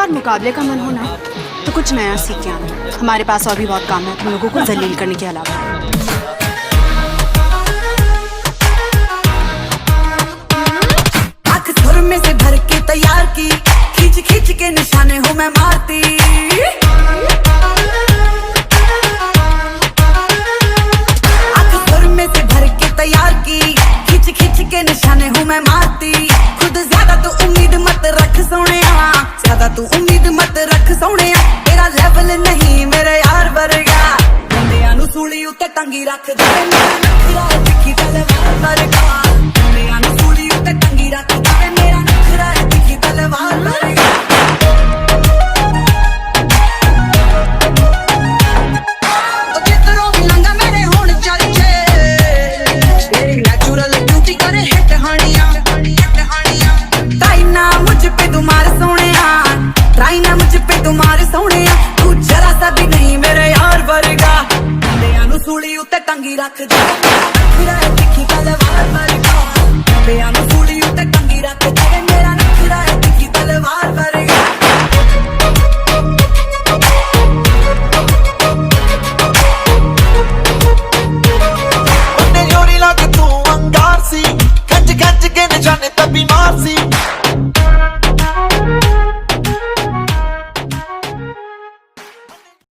बार मुकाबले का मन होना तो कुछ नया सीख के आना। हमारे पास और भी बहुत काम है तुम लोगों को जलील करने के अलावा। आँख सुर में से भर के तैयार की, खींच खींच के निशाने हूँ मैं मारती। आँख सुर में से भर के तैयार की, खींच खींच के निशाने हूँ मैं मारती। खुद ज्यादा तू उम्मीद मत रख सोनिया, ज्यादा तू उम्मीद मत रख सोनिया। तेरा लेवल नहीं मेरे यार वर्गा, बंदियां नू सूली उत्ते टंगी रख दे। मेरा नखरा है तिखी तलवार वर्गा, बंदियां नू सूली उत्ते टंगी रख दे। मेरा नखरा है तिखी तलवार वर्गा। ओ जिधरों भी लंघा मेरे होण चर्चे, तेरी नेचुरल ब्यूटी करे हिट हानियां। ट्राई ना मुझ पे तुम्हारे सोनिया, ट्राई ना मुझ पे तुम्हारे सोनिया। तू जरा सा भी नहीं मेरे यार वर्गा, बंदियां नू सूली उत्ते टंगी रख दे। नखरा है तिखी तलवार वर्गा, बंदियां नू सूली उत्ते टंगी रख दे। मेरा नखरा है तिखी तलवार वर्गा। ਉਹਨੇ ਯੋਰੀ ਲੱਗ ਤੂੰ ਅੰਗਾਰ ਸੀ, ਖੱਜ ਖੱਜ ਕੇ ਨਿਸ਼ਾਨੇ ਤਾਂ ਬਿਮਾਰ ਸੀ।